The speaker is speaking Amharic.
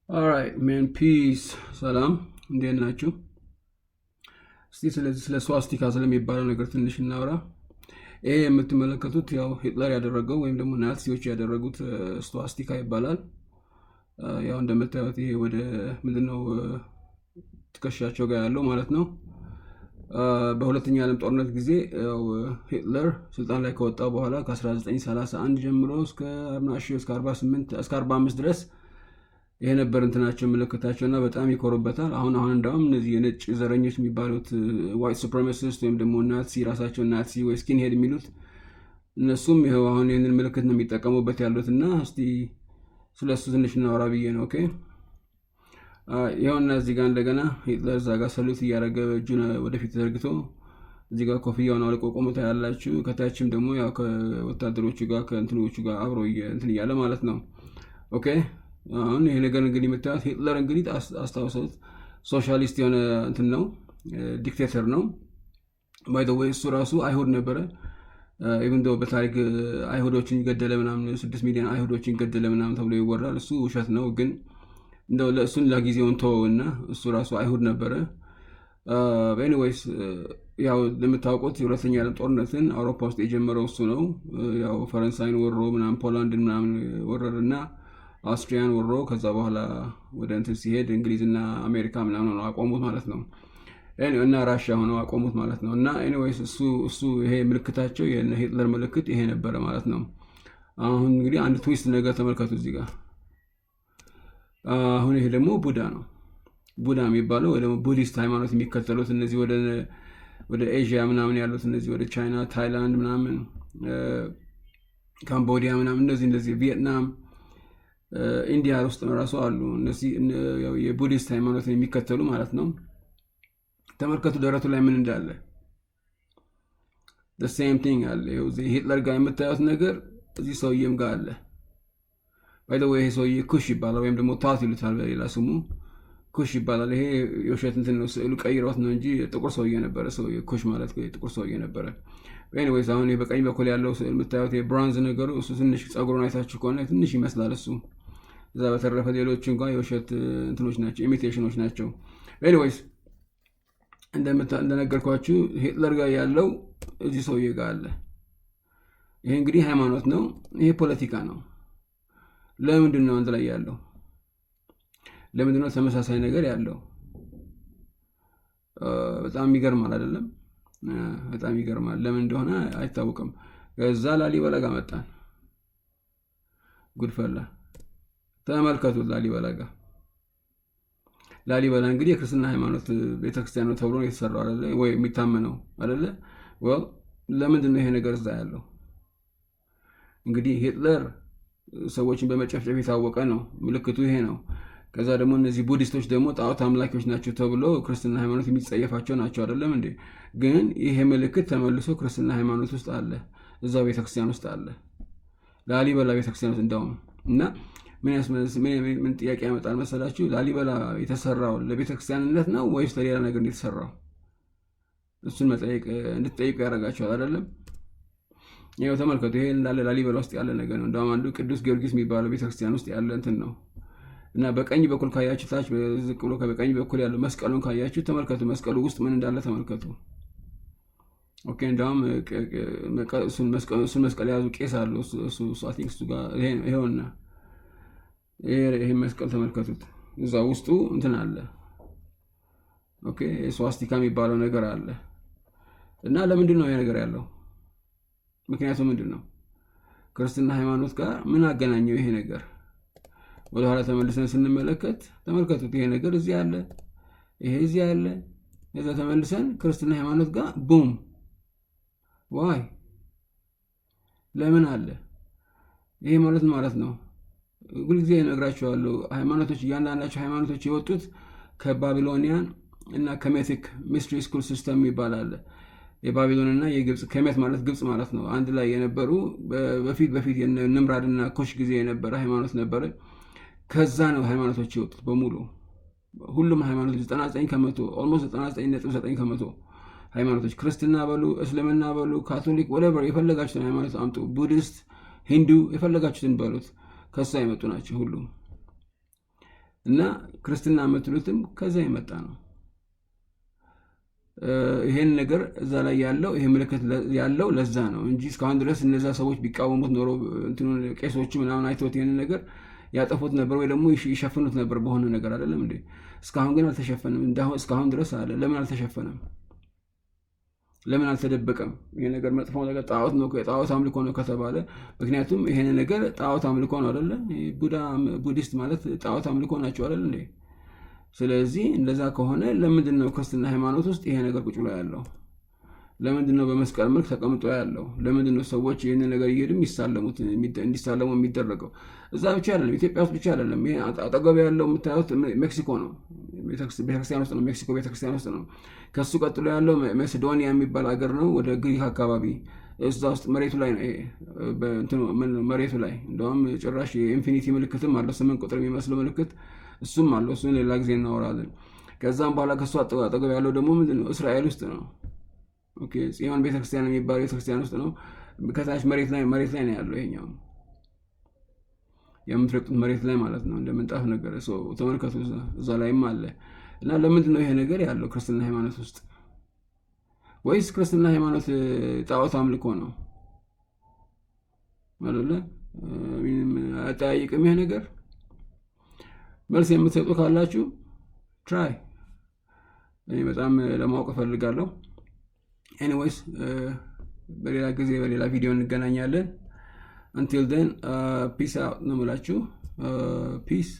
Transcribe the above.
Alright, man, peace. ሰላም እንዴት ናችሁ? እስቲ ስለዚህ ስለ ስዋስቲካ ስለሚባለው ነገር ትንሽ እናውራ። ይሄ የምትመለከቱት ያው ሂትለር ያደረገው ወይም ደግሞ ናዚዎች ያደረጉት ስዋስቲካ ይባላል። ያው እንደምታዩት ይሄ ወደ ምንድነው ትከሻቸው ጋር ያለው ማለት ነው። በሁለተኛ ዓለም ጦርነት ጊዜ ያው ሂትለር ስልጣን ላይ ከወጣ በኋላ ከ1931 ጀምሮ እስከ 48 እስከ 45 ድረስ ይሄ ነበር እንትናቸው ምልክታቸውና በጣም ይኮሩበታል። አሁን እንደውም እነዚህ የነጭ ዘረኞች የሚባሉት ዋይት ሱፕሪማሲስት ወይም ደግሞ ናዚ ራሳቸው ናዚ ወይ ስኪን ሄድ የሚሉት እነሱም ይሄው አሁን ይሄንን ምልክት ነው የሚጠቀሙበት ያሉትና እስቲ ስለሱ ትንሽ እናወራ ብዬ ነው። ኦኬ ይኸውና እዚህ ጋር እንደገና ሂትለር እዛ ጋር ሰሉት እያደረገ እጁን ወደፊት ዘርግቶ እዚህ ጋር ኮፍያውን አውልቆ ቆሞታ ያላችሁ ከታችም ደግሞ ያው ከወታደሮቹ ጋር ከእንትኖቹ ጋር አብሮ እንትን እያለ ማለት ነው። ኦኬ አሁን ይሄ ነገር እንግዲህ የምታዩት ሂትለር እንግዲህ አስታውሰውት ሶሻሊስት የሆነ እንትን ነው፣ ዲክቴተር ነው። ባይ ዘ ዌይ እሱ ራሱ አይሁድ ነበረ። ኢቭን ዶ በታሪክ አይሁዶችን ገደለ ምናምን 6 ሚሊዮን አይሁዶችን ገደለ ምናምን ተብሎ ይወራል። እሱ ውሸት ነው፣ ግን እንደው ለእሱን ለጊዜውን ተወውና እሱ ራሱ አይሁድ ነበረ። ኤኒዌይስ ያው እንደምታውቁት የሁለተኛ ዓለም ጦርነትን አውሮፓ ውስጥ የጀመረው እሱ ነው። ያው ፈረንሳይን ወሮ ምናምን ፖላንድን ምናምን ወረርና አውስትሪያን ወሮ ከዛ በኋላ ወደ እንትን ሲሄድ እንግሊዝና አሜሪካ ምናምን ነው አቆሙት ማለት ነው። እና ራሽያ ሆነው አቆሙት ማለት ነው። እና ኤኒዌይስ እሱ ይሄ ምልክታቸው የሂትለር ምልክት ይሄ ነበረ ማለት ነው። አሁን እንግዲህ አንድ ትዊስት ነገር ተመልከቱ እዚህ ጋር። አሁን ይሄ ደግሞ ቡዳ ነው። ቡዳ የሚባለው ወይ ደግሞ ቡዲስት ሃይማኖት የሚከተሉት እነዚህ ወደ ኤዥያ ምናምን ያሉት እነዚህ ወደ ቻይና፣ ታይላንድ ምናምን፣ ካምቦዲያ ምናምን እንደዚህ ቪየትናም፣ ኢንዲያ ውስጥ ራሱ አሉ እነዚህ የቡዲስት ሃይማኖትን የሚከተሉ ማለት ነው። ተመልከቱ ደረቱ ላይ ምን እንዳለ። the same thing አለ። እዚህ ሂትለር ጋር የምታዩት ነገር እዚህ ሰውዬም ጋር አለ። by the way ይሄ ሰውዬ ኩሽ ይባላል ወይም ደግሞ ታት ይሉታል በሌላ ስሙ ኩሽ ይባላል። ይሄ የውሸት እንትን ነው፣ ስዕሉ ቀይሮት ነው እንጂ ጥቁር ሰውዬ ነበረ። ሰውዬ ኩሽ ማለት ጥቁር ሰውዬ ነበረ። ኤኒዌይስ አሁን በቀኝ በኩል ያለው ስዕል የምታዩት የብራንዝ ነገሩ እሱ ትንሽ ጸጉሩን አይታችሁ ከሆነ ትንሽ ይመስላል እሱ። እዛ በተረፈ ሌሎች እንኳን የውሸት እንትኖች ናቸው፣ ኢሚቴሽኖች ናቸው። ኤኒዌይስ እንደነገርኳችሁ ሂትለር ጋር ያለው እዚህ ሰውዬ ጋር አለ። ይሄ እንግዲህ ሃይማኖት ነው፣ ይሄ ፖለቲካ ነው። ለምንድን ነው አንድ ላይ ያለው? ለምንድን ነው ተመሳሳይ ነገር ያለው? በጣም ይገርማል አይደለም? በጣም ይገርማል። ለምን እንደሆነ አይታወቅም። ከዛ ላሊበላ ጋር መጣን። ጉድፈላ ተመልከቱ። ላሊበላ እንግዲህ የክርስትና ሃይማኖት ቤተክርስቲያን ነው ተብሎ የተሰራው አይደለ ወይ የሚታመነው አይደለ? well ለምንድን ነው ይሄ ነገር እዛ ያለው? እንግዲህ ሂትለር ሰዎችን በመጨፍጨፍ የታወቀ ነው፣ ምልክቱ ይሄ ነው። ከዛ ደግሞ እነዚህ ቡዲስቶች ደግሞ ጣዖት አምላኪዎች ናቸው ተብሎ ክርስትና ሃይማኖት የሚጸየፋቸው ናቸው አይደለም እንዴ? ግን ይሄ ምልክት ተመልሶ ክርስትና ሃይማኖት ውስጥ አለ፣ እዛው ቤተክርስቲያን ውስጥ አለ፣ ላሊበላ ቤተክርስቲያን ውስጥ እንደውም። እና ምን ጥያቄ ያመጣል መሰላችሁ? ላሊበላ የተሰራው ለቤተክርስቲያንነት ነው ወይስ ለሌላ ነገር ነው የተሰራው? እሱን እንድትጠይቁ ያደርጋችኋል አይደለም? ይሄው ተመልከቱ። ይሄ እንዳለ ላሊበላ ውስጥ ያለ ነገር ነው። እንደውም አንዱ ቅዱስ ጊዮርጊስ የሚባለው ቤተክርስቲያን ውስጥ ያለ እንትን ነው። እና በቀኝ በኩል ካያችሁ ታች ዝቅ ብሎ በቀኝ በኩል ያለው መስቀሉን ካያችሁ ተመልከቱ። መስቀሉ ውስጥ ምን እንዳለ ተመልከቱ። ኦኬ እንደውም እሱን መስቀል የያዙ ቄስ አሉ። እሱ አቲንክ እሱ ጋር ይሄውና ይሄ መስቀል ተመልከቱት። እዛ ውስጡ እንትን አለ። ኦኬ ስዋስቲካ የሚባለው ነገር አለ። እና ለምንድን ነው ይሄ ነገር ያለው? ምክንያቱ ምንድን ነው? ክርስትና ሃይማኖት ጋር ምን አገናኘው ይሄ ነገር? ወደ ኋላ ተመልሰን ስንመለከት ተመልከቱት። ይሄ ነገር እዚህ አለ፣ ይሄ እዚህ አለ። እዛ ተመልሰን ክርስትና ሃይማኖት ጋር ቡም። ዋይ ለምን አለ? ይሄ ማለት ነው ሁልጊዜ እነግራችኋለሁ፣ ሃይማኖቶች እያንዳንዳቸው ሃይማኖቶች የወጡት ከባቢሎኒያን እና ከሜቲክ ሚስትሪ ስኩል ሲስተም ይባላል። የባቢሎንና የግብጽ ከሜት ማለት ግብጽ ማለት ነው። አንድ ላይ የነበሩ በፊት የንምራድና ኩሽ ጊዜ የነበረ ሃይማኖት ነበረ። ከዛ ነው ሃይማኖቶች የወጡት በሙሉ። ሁሉም ሃይማኖቶች 99% ኦልሞስት 99.9% ሃይማኖቶች ክርስትና በሉ፣ እስልምና በሉ፣ ካቶሊክ whatever የፈለጋችሁትን ሃይማኖት አምጡ፣ ቡዲስት፣ ሂንዱ የፈለጋችሁትን በሉት ከዛ የመጡ ናቸው ሁሉም። እና ክርስትና የምትሉትም ከዛ የመጣ ነው። ይሄን ነገር እዛ ላይ ያለው ይሄ ምልክት ያለው ለዛ ነው እንጂ እስካሁን ድረስ እነዛ ሰዎች ቢቃወሙት ኖሮ እንትኑን ቄሶቹ ምናምን አይተውት ይሄን ነገር ያጠፉት ነበር ወይ ደግሞ ይሸፍኑት ነበር በሆነ ነገር አይደለም እንዴ? እስካሁን ግን አልተሸፈንም። እስካሁን ድረስ አለ። ለምን አልተሸፈነም? ለምን አልተደበቀም? ይሄ ነገር መጥፎ ነገር ጣዖት ነው፣ ጣዖት አምልኮ ነው ከተባለ ምክንያቱም ይሄን ነገር ጣዖት አምልኮ ነው አይደለ? ቡዲስት ማለት ጣዖት አምልኮ ናቸው አይደል እንዴ? ስለዚህ እንደዛ ከሆነ ለምንድን ነው ክርስትና ሃይማኖት ውስጥ ይሄ ነገር ቁጭ ብሎ ያለው? ለምንድን ነው በመስቀል መልክ ተቀምጦ ያለው? ለምንድን ነው ሰዎች ይህን ነገር እየሄዱ እንዲሳለሙ የሚደረገው? እዛ ብቻ አይደለም፣ ኢትዮጵያ ውስጥ ብቻ አይደለም። ይሄ አጠገብ ያለው የምታዩት ሜክሲኮ ነው፣ ቤተክርስቲያን ውስጥ ነው። ሜክሲኮ ቤተክርስቲያን ውስጥ ነው። ከሱ ቀጥሎ ያለው ሜሴዶኒያ የሚባል ሀገር ነው፣ ወደ ግሪክ አካባቢ። እዛ ውስጥ መሬቱ ላይ ነው። ይሄ መሬቱ ላይ እንደውም ጭራሽ የኢንፊኒቲ ምልክትም አለው፣ 8 ቁጥር የሚመስለው ምልክት እሱም አለው። እሱን ሌላ ጊዜ እናወራለን። ከዛም በኋላ ከሱ አጠገብ ያለው ደግሞ ምንድን ነው? እስራኤል ውስጥ ነው። ኦኬ፣ ጽዮን ቤተክርስቲያን የሚባለው ቤተክርስቲያን ውስጥ ነው። ከታች መሬት ላይ ነው ያለው። ይሄኛው የምትረግጡት መሬት ላይ ማለት ነው፣ እንደ ምንጣፍ ነገር ተመልከቱ። እዛ ላይም አለ። እና ለምንድን ነው ይሄ ነገር ያለው ክርስትና ሃይማኖት ውስጥ? ወይስ ክርስትና ሃይማኖት ጣዖት አምልኮ ነው አይደለ? አጠያይቅም ይሄ ነገር። መልስ የምትሰጡ ካላችሁ ትራይ፣ እኔ በጣም ለማወቅ እፈልጋለሁ። ኤኒዌይስ በሌላ ጊዜ በሌላ ቪዲዮ እንገናኛለን። until then peace out ነው የምላችሁ። peace